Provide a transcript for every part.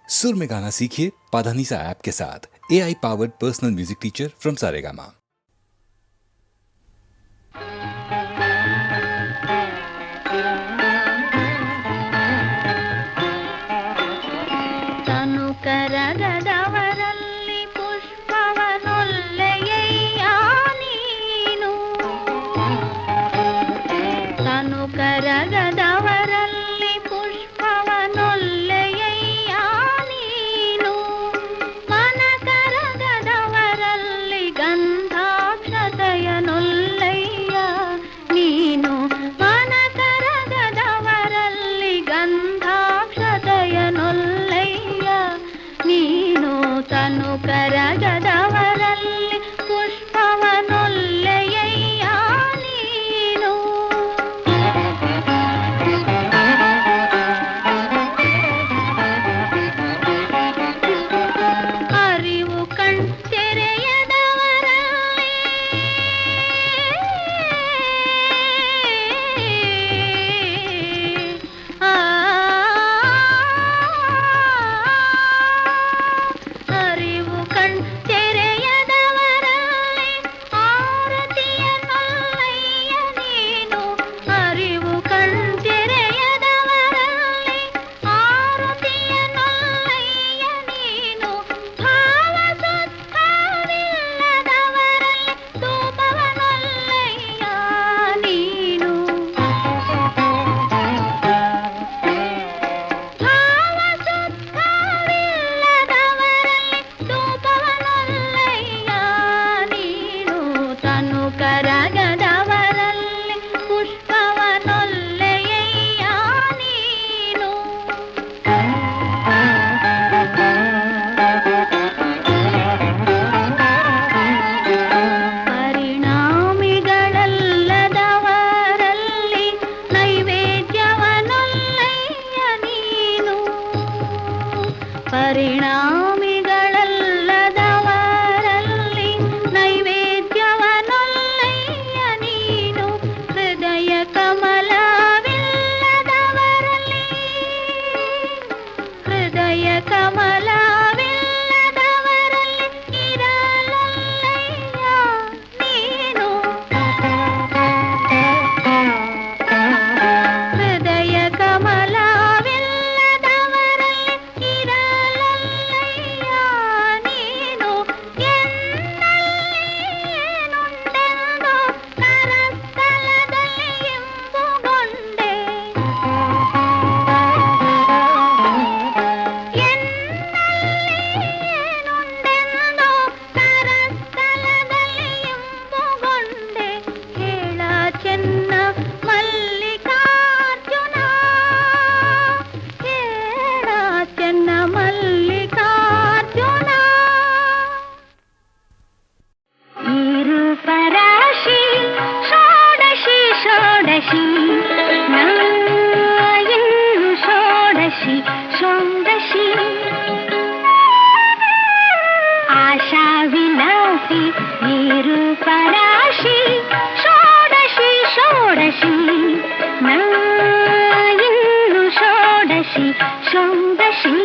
सुर में गाना सीखिए पाधानीसा ऐप के साथ। AI powered personal music teacher from Saregama. ತನು ಕರಗದವರಲ್ಲಿ ಪುಷ್ಪವನೊಲ್ಲೆಯಯ್ಯ ನೀನು, ತನು ಕರಗದವರಲ್ಲಿ ಪುಷ್ಪವನೊಲ್ಲೆಯಯ್ಯ ನೀನು, ಮನ ಕರಗದವರಲ್ಲಿ ಗಂಧಾಕ್ಷತೆಯನೊಲ್ಲೆಯ್ಯ ನೀನು, ಮನ ಕರಗದವರಲ್ಲಿ ಗಂಧಾಕ್ಷತೆಯನೊಲ್ಲೆಯ್ಯ ನೀನು, ತನು ಕರಗದವರಲ್ಲಿ ಪುಷ್ಪವನೊಲ್ಲೆಯಯ್ಯ ನೀನು. ಅರಿವು ಕಣ್ತೆರೆಯದವರಲ್ಲಿ ಅರಿವು ಕಣ್ತೆರೆಯದವರಲ್ಲಿ ಆರತಿಯನೊಲ್ಲಯ್ಯ ನೀನು, ಅರಿವು ಕಣ್ತೆರೆಯದವರಲ್ಲಿ ಆರತಿಯನೊಲ್ಲಯ್ಯ ನೀನು, ಭಾವಸುತ್ತವಿಲ್ಲದವರಲ್ಲಿ ಧೂಪವನೊಲ್ಲಯ್ಯ ನೀನು, ಭಾವಸುತ್ತವಿಲ್ಲದವರಲ್ಲಿ ಧೂಪವನೊಲ್ಲಯ್ಯ ನೀನು, ತನು ಕರಗದವರಲ್ಲಿ ಪುಷ್ಪವನೊಲ್ಲೆಯಯ್ಯ ನೀನು. ಪರಿಣಾಮಿಗಳಲ್ಲದವರಲ್ಲಿ ನೈವೇದ್ಯವನೊಲ್ಲಯ್ಯ ನೀನು, ಪರಿಣಾಮಿಗಳಲ್ಲದವರಲ್ಲಿ ನೈವೇದ್ಯವನೊಲ್ಲಯ್ಯ ನೀನು, ಹೃದಯ ಕಮಲವಿಲ್ಲದವರಲ್ಲಿ ಹೃದಯ ಕಮಲವಿಲ್ಲದವರಲ್ಲಿ ಇರಲೊಲ್ಲಯ್ಯ ನೀನು, ಹೃದಯ ಕಮಲವಿಲ್ಲದವರಲ್ಲಿ ಇರಲೊಲ್ಲಯ್ಯ ನೀನು, ಎನ್ನಲ್ಲೇನುಂಡೆಂದು ಕರಸ್ಥಲದಲ್ಲಿ ಇಂಪುಗೊಂಡೆ, ಎನ್ನಲ್ಲೇನುಂಡೆಂದು ಕರಸ್ಥಲದಲ್ಲಿ ಇಂಪುಗೊಂಡೆ, ಹೇಳ ಚೆನ್ನ ಮಲ್ಲಿಕಾರ್ಜುನ, ಹೇಳ ಚೆನ್ನ ಮಲ್ಲಿಕಾರ್ಜುನ. ಈ ರೂಪರಾಶಿ ಷೋಡಶಿ ಷೋಡಶಿ ಇನ್ನು ಷೋಡಶಿ ಷೋಡಶಿ, ಆಶಾ ವಿಲಾಸಿ ಈ ರೂಪರಾಶಿ ಷೋಡಶಿ ಷೋಡಶಿ ಇನ್ನು ಷೋಡಶಿ ಷೋಡಶಿ.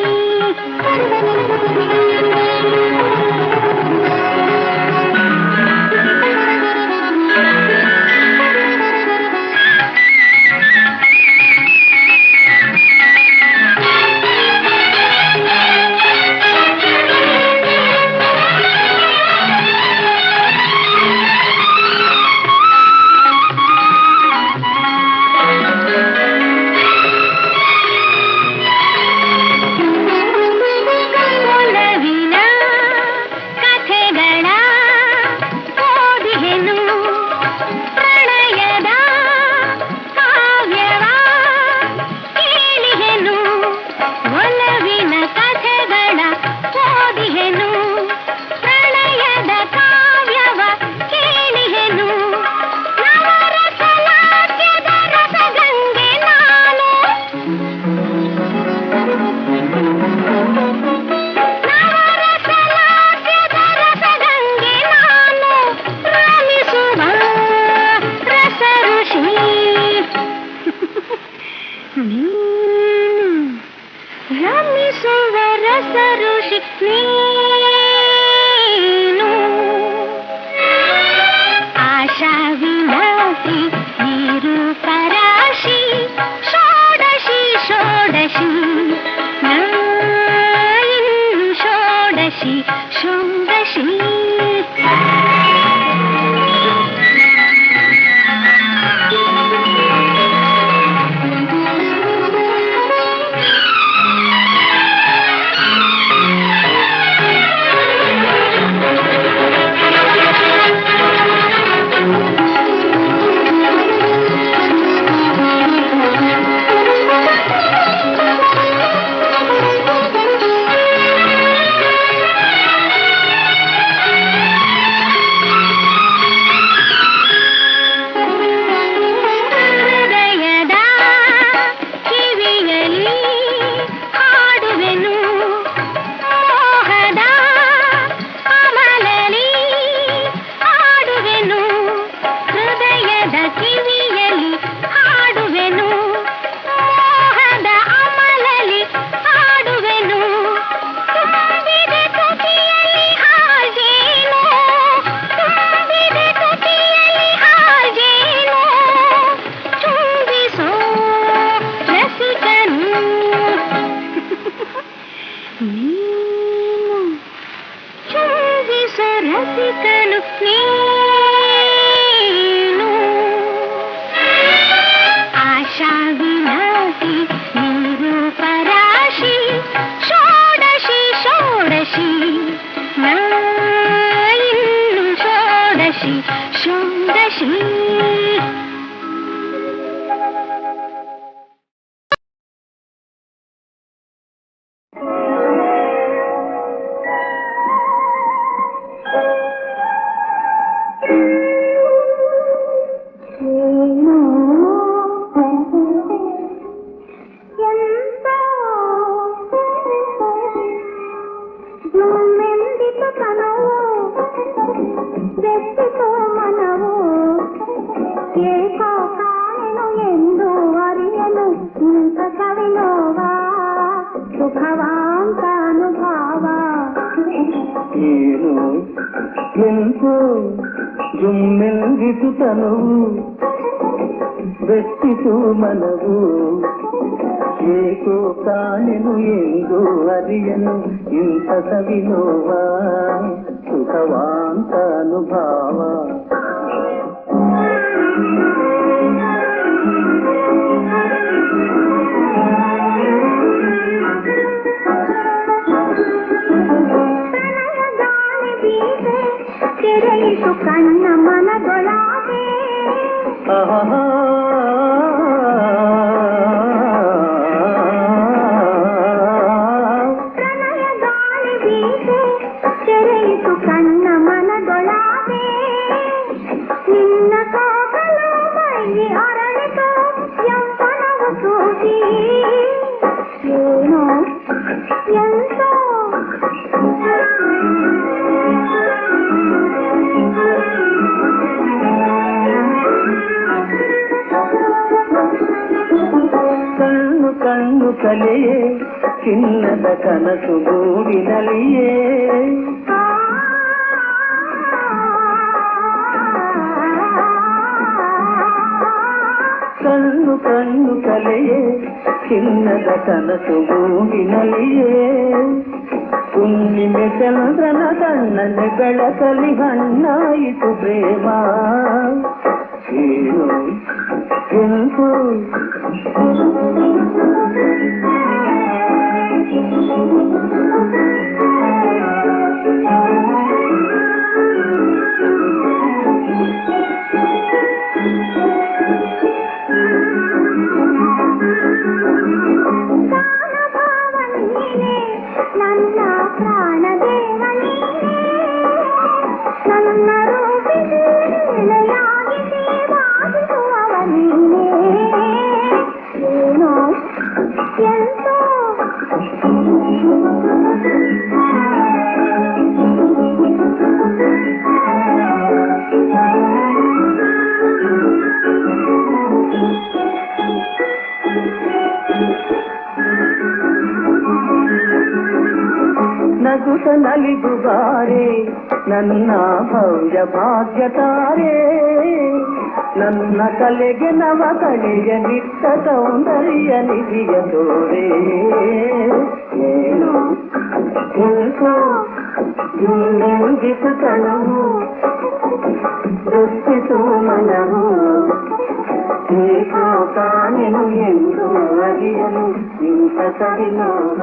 ನೀನು ಚುಂಬಿಸರಸಿಕನು ನೀನು ಆಶಾ ವಿಲಾಸಿ ನಿರೂಪರಾಶಿ ಷೋಡಶಿ ಷೋಡಶಿ ನಾ ಇನ್ನು ಷೋಡಶಿ ಷೋಡಶಿ ಜುಮ್ಮೆಲ್ಗಿಸುತ್ತನವು ಬೆಟ್ಟಿತು ಮನವು ಏಕೋ ಕಾಣೆನು ಎಂದು ಅರಿಯನು ಇಂಥ ಸವಿನೋವ ಸುಖವಾಂತ ಅನುಭಾವ ತೆರೆಯಿತು ಕಣ್ಣ ಮನದೊಳಗೆ ಪ್ರಣಯ ಗಾಳಿ ಬೀಸೆ ತೆರೆಯಿತು ಕಣ್ಣ ಮನದೊಳಗೆ ನಿನ್ನ ಕೋಕಲು ಮೈ ಅರಳಿತು ಯೌವನವು ಸೂಚಿ ಏನೋ ಎಂತೋ ಕಣ್ಣು ಕಣ್ಣು ಕಲೆಯೇ ಚಿನ್ನದ ಕನಸು ಗೂಡಿನಲ್ಲಿಯೇ ಕಣ್ಣು ಕಣ್ಣು ಕಲೆಯೇ ಚಿನ್ನದ ಕನಸು ಗೂಡಿನಲ್ಲಿಯೇ ಹುಣ್ಣಿಮೆ ಚಂದ್ರನ ಕಣ್ಣನೆ ಬೆಳಕಲಿ ಹಣ್ಣಾಯಿತು ಪ್ರೇಮ ಏನು ಎಂತು ನನ್ನ ಪ್ರಾಣದೇವ ನನ್ನ ರೂಪಿಯಾಗಿ ಸೇವಾಗುವವ ನೀನೇ ಏನೋ ಎಂತೋ ನಗುತ ನಲಿದುಗಾರೆ ನನ್ನ ಭವ್ಯ ಭಾಗ್ಯತಾರೆ ನನ್ನ ಕಲೆಗೆ ನವ ಕಳೆಯ ನಿಟ್ಟ ಸೌಂದರ್ಯ ನಿಧಿಯ ತೋರೆ ಏನು ಇಂಗಿಸುತ್ತನವು ದೃಷ್ಟಿಸು ಮನವು ಏಕೋ ಕಾಣೆನು ಎಂದು ಅರಿಯನು ಇಂಥ ಸವಿನೋವ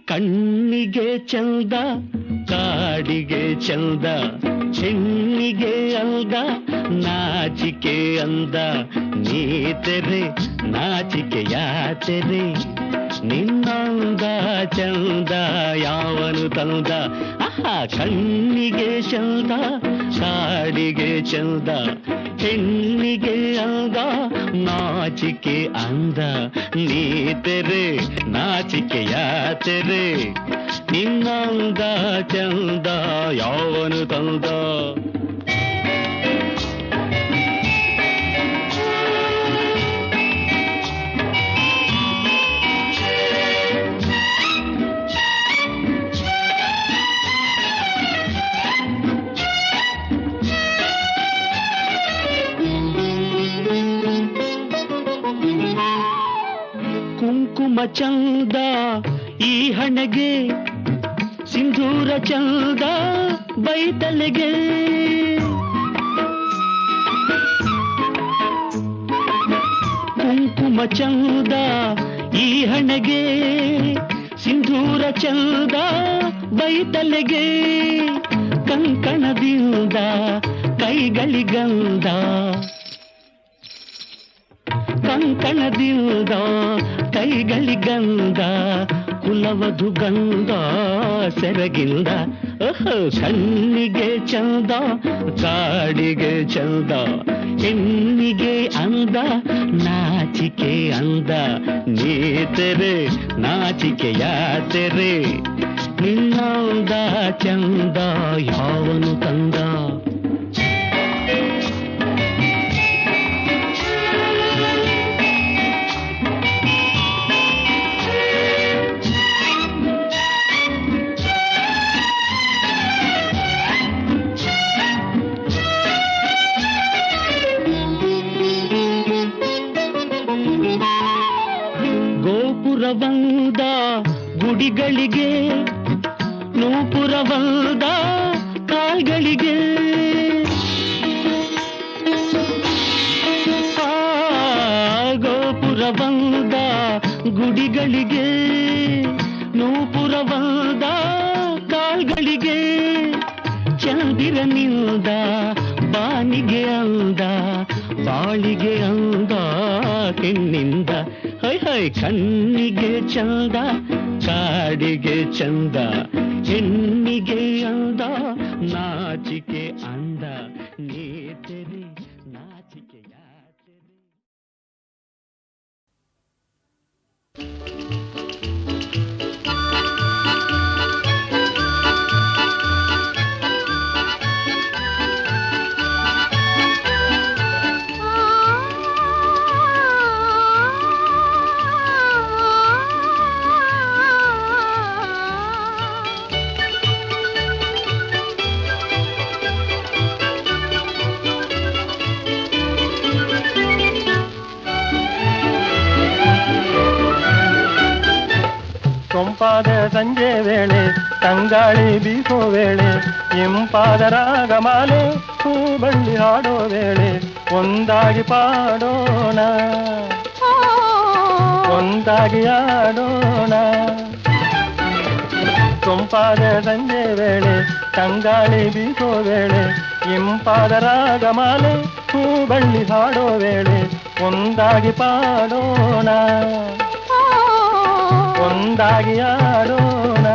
ಕಣ್ಣಿಗೆ ಚಂದ ಕಾಡಿಗೆ ಚಂದ ಹೆಣ್ಣಿಗೆ ಅಂದ ನಾಚಿಕೆ ಅಂದ ನೀ ತೆರೆ ನಾಚಿಕೆಯ ತೆರೆ ನಿನ್ನಂದ ಚಂದ ಯಾವನು ತಂದ ಕಣ್ಣಿಗೆ ಚಂದ ಕಾಡಿಗೆ ಚಂದ ಹೆಣ್ಣಿಗೆ ಅಂದ ನಾಚಿಕೆ ಅಂದ ನೀ ತೆರೆ ನಾಚಿಕೆಯ ತೆರೆ ನಿನ್ನಂದ ಚಂದ ಯಾವನು ತಂದ ಕುಂಕುಮ ಚಂದ ಈ ಹಣೆಗೆ ಸಿಂಧೂರ ಚಂದ ಬೈತಲೆಗೆ ಕುಂಕುಮ ಚಂದ ಈ ಹಣೆಗೆ ಸಿಂಧೂರ ಚಂದ ಬೈತಲೆಗೆ ಕಂಕಣದಿಂದ ಕೈಗಳಿಗಂದ ಕಂಕಣದಿಂದ ಕೈಗಳಿಗಂದ ಕುಲವಧು ಗಂಧ ಸೆರಗಿಂದ ಕಣ್ಣಿಗೆ ಚಂದ ಕಾಡಿಗೆ ಚಂದ ಹೆಣ್ಣಿಗೆ ಅಂದ ನಾಚಿಕೆ ಅಂದ ನೀ ತೆರೆ ನಾಚಿಕೆಯ ತೆರೆ ನಿನ್ನಂದ ಚಂದ ಯಾವನು ತಂದ ಗೋಪುರವಂದ ಗುಡಿಗಳಿಗೆ ನೂಪುರವಂದ ಕಾಲ್ಗಳಿಗೆ ಗೋಪುರವಂದ ಗುಡಿಗಳಿಗೆ ನೂಪುರವಂದ ಕಾಲ್ಗಳಿಗೆ ಚಂದಿರನಿಂದ ಬಾನಿಗೆ ಅಂದ ಬಾಳಿಗೆ ಅಂದ ಹೆಣ್ಣಿಂದ ಹೈ ಹೈ ಕಣ್ಣಿಗೆ ಚಂದ ಕಾಡಿಗೆ ಚಂದ ಹೆಣ್ಣಿಗೆ ಅಂದ ನಾಚಿಕೆ ಅಂದ ನೀ ತೆರೆ ನಾಚಿಕೆಯ ತೆರೆ ಸೊಂಪಾದ ಸಂಜೆ ವೇಳೆ ತಂಗಾಳಿ ಬೀಸೋ ವೇಳೆ ಇಂಪಾದ ರಾಗಮಾಲೆ ಹೂ ಬಳ್ಳಿ ಹಾಡೋ ವೇಳೆ ಒಂದಾಗಿ ಪಾಡೋಣ ಒಂದಾಗಿ ಆಡೋಣ ಸೊಂಪಾದ ಸಂಜೆ ವೇಳೆ ತಂಗಾಳಿ ಬೀಸೋ ವೇಳೆ ಇಂಪಾದ ರಾಗಮಾಲೆ ಹೂ ಬಳ್ಳಿ ಹಾಡೋ ವೇಳೆ ಒಂದಾಗಿ ಪಾಡೋಣ ಒಂದಾಗಿ ಆಡೋಣ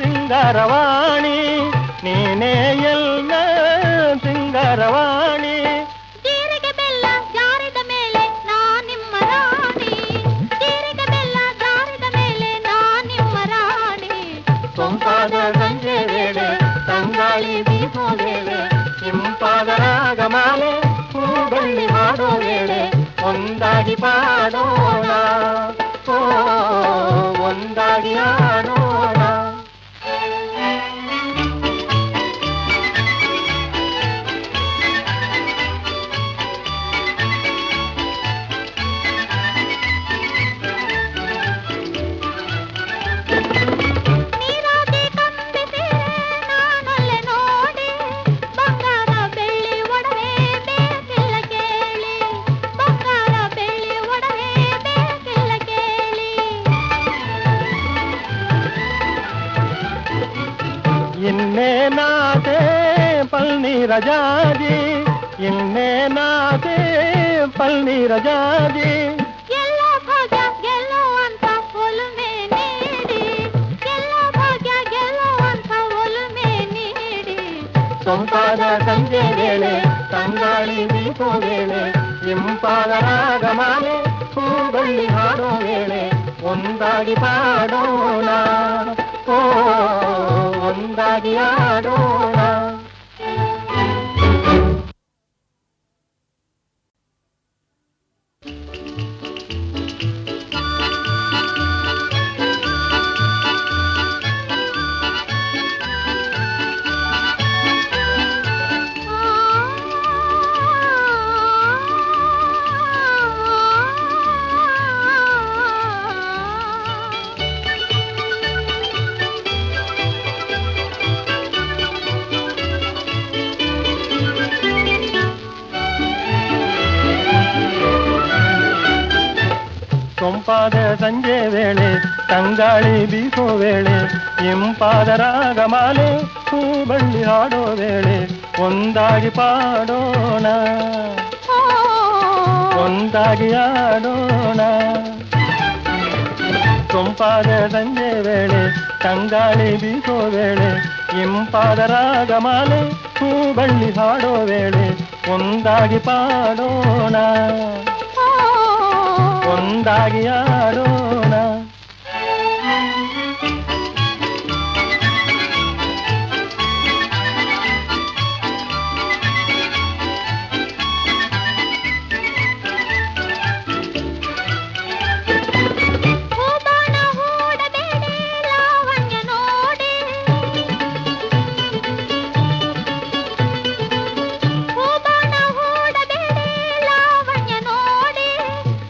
ಸಿಂಗಾರವಾಣಿ ನೀನೇ ಎಲ್ಲ ಸಿಂಗಾರವಾಣಿ ಜೀರಿಗೆ ಬೆಲ್ಲ ಜಾರಿದ ಮೇಲೆ ನಾ ನಿಮ್ಮ ರಾಣಿ ಜೀರಿಗೆ ಬೆಲ್ಲ ಜಾರಿದ ಮೇಲೆ ನಾ ನಿಮ್ಮ ರಾಣಿ ಸೊಂಪಾದ ಸಂಜೆ ವೇಳೆ ತಂಗಾಳಿ ಬೀಸೋ ವೇಳೆ ಇಂಪಾದ ರಾಗಮಾಲೆ ಹೂ ಬಳ್ಳಿ ಹಾಡೋ ವೇಳೆ ಒಂದಾಗಿ ಪಾಡೋಣ ಒಂದಾಗಿ ಆಡೋಣ ಇನ್ನೇನಾದೆ ಪಲ್ನೀರ ಜಾಜಿ, ಇನ್ನೇನಾದೆ ಪಲ್ನೀರ ಜಾಜಿ. ಎಲ್ಲ ಭಾಗ್ಯ ಗೆಲ್ಲುವಂತ ಒಲುಮೆ ನೀಡಿ, ಎಲ್ಲ ಭಾಗ್ಯ ಗೆಲ್ಲುವಂತ ಒಲುಮೆ ನೀಡಿ. ಸೊಂಪಾದ ಸಂಜೆ ವೇಳೆ ತಂಗಾಳಿ ಬೀಸೋ ವೇಳೆ ಇಂಪಾದ ರಾಗಮಾಲೆ ಹೂಬಳ್ಳಿ ಹಾಡೋ ವೇಳೆ ಒಂದಾಗಿ ಪಾಡೋಣ, ಓ ಒಂದಾಗಿ ಆಡೋಣ. ಸೊಂಪಾದ ಸಂಜೆ ವೇಳೆ ತಂಗಾಳಿ ಬೀಸೋ ವೇಳೆ ಇಂಪಾದ ರಾಗಮಾಲೆ ಹೂಬಳ್ಳಿ ಹಾಡೋ ವೇಳೆ ಒಂದಾಗಿ ಪಾಡೋಣ, ಒಂದಾಗಿ ಆಡೋಣ. ಸೊಂಪಾದ ಸಂಜೆ ವೇಳೆ ತಂಗಾಳಿ ಬೀಸೋ ವೇಳೆ ಇಂಪಾದ ರಾಗಮಾಲೆ ಹೂಬಳ್ಳಿ ಹಾಡೋ ವೇಳೆ ಒಂದಾಗಿ ಪಾಡೋಣ, ಒಂದಾಗಿ ಆಡೋಣ. ಹೂಬಾಣ ಹೂಡಬೇಡಿ ಲಾವಣ್ಯ ನೋಡಿ, ಹೂಬಾಣ ಹೂಡಬೇಡಿ ಲಾವಣ್ಯ ನೋಡಿ.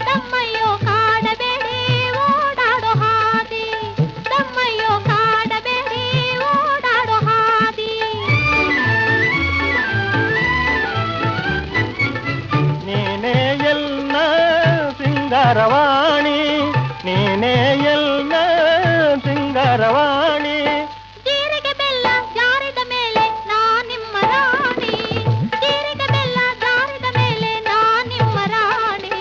ತಮ್ಮಯ್ಯೋ ಕಾಡಬೇಡಿ ಓಡಾಡೋ ಹಾದಿ, ತಮ್ಮಯ್ಯೋ ಕಾಡಬೇಡಿ ಓಡಾಡೋ ಹಾದಿ. ನೀನೇ ಎಲ್ಲ ಸಿಂಗಾರವಾಣಿ, ನೀನೇ ಎಲ್ಲ ಸಿಂಗಾರವಾಣಿ. ಜೀರಿಗೆ ಬೆಲ್ಲ ಜಾರಿದ ಮೇಲೆ ನಾ ನಿಮ್ಮ ರಾಣಿ, ಜೀರಿಗೆ ಬೆಲ್ಲ ಜಾರಿದ ಮೇಲೆ ನಾ ನಿಮ್ಮ ರಾಣಿ.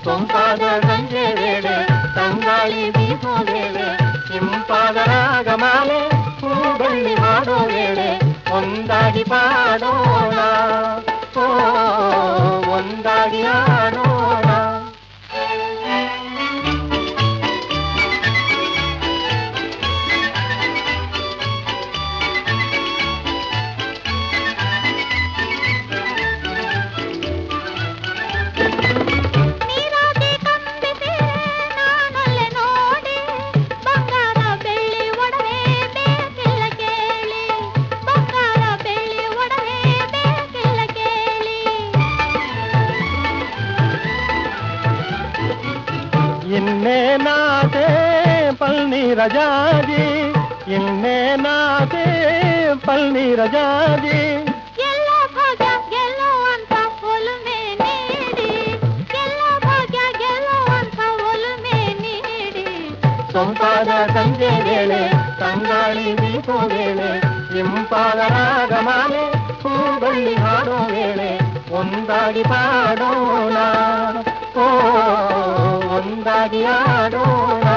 ಸೊಂಪಾದ ಸಂಜೆ ವೇಳೆ ತಂಗಾಳಿ ಬೀಸೋ ವೇಳೆ ಇಂಪಾದ ರಾಗಮಾಲೆ ಹೂಬಳ್ಳಿ ಹಾಡೋ ವೇಳೆ ಒಂದಾಗಿ ಪಾಡೋಣ, ಓ ಒಂದಾಗಿ ಆಡೋಣ. ನೀರಾಗಿ ಕಂಬಿಸಿ ನಾನೊಲ್ಲೆ ನೋಡಿ, ಬಂಗಾರ ಬೆಳ್ಳಿ ಒಡವೆ ಬೇಕಿಲ್ಲ ಕೇಳಿ, ಬಂಗಾರ ಬೆಳ್ಳಿ ಒಡವೆ ಬೇಕಿಲ್ಲ ಕೇಳಿ. ಇನ್ನೇನಾದೆ ಪಲ್ನೀರ ಜಾಜಿ, ಇನ್ನೇನಾದೆ ಪಲ್ನೀರ ಜಾಜಿ. ಎಲ್ಲ ಭಾಗ್ಯ ಗೆಲ್ಲುವಂತ ಒಲುಮೆ ನೀಡಿ, ಎಲ್ಲ ಭಾಗ್ಯ ಗೆಲ್ಲುವಂತ ಒಲುಮೆ ನೀಡಿ. ಸೊಂಪಾದ ಸಂಜೆ ವೇಳೆ ತಂಗಾಳಿ ಬೀಸೋ ವೇಳೆ ಇಂಪಾದ ರಾಗಮಾಲೆ ಹೂಬಳ್ಳಿ ಹಾಡೋ ವೇಳೆ ಒಂದಾಗಿ ಪಾಡೋಣ, ಓ ಒಂದಾಗಿ ಆಡೋಣ.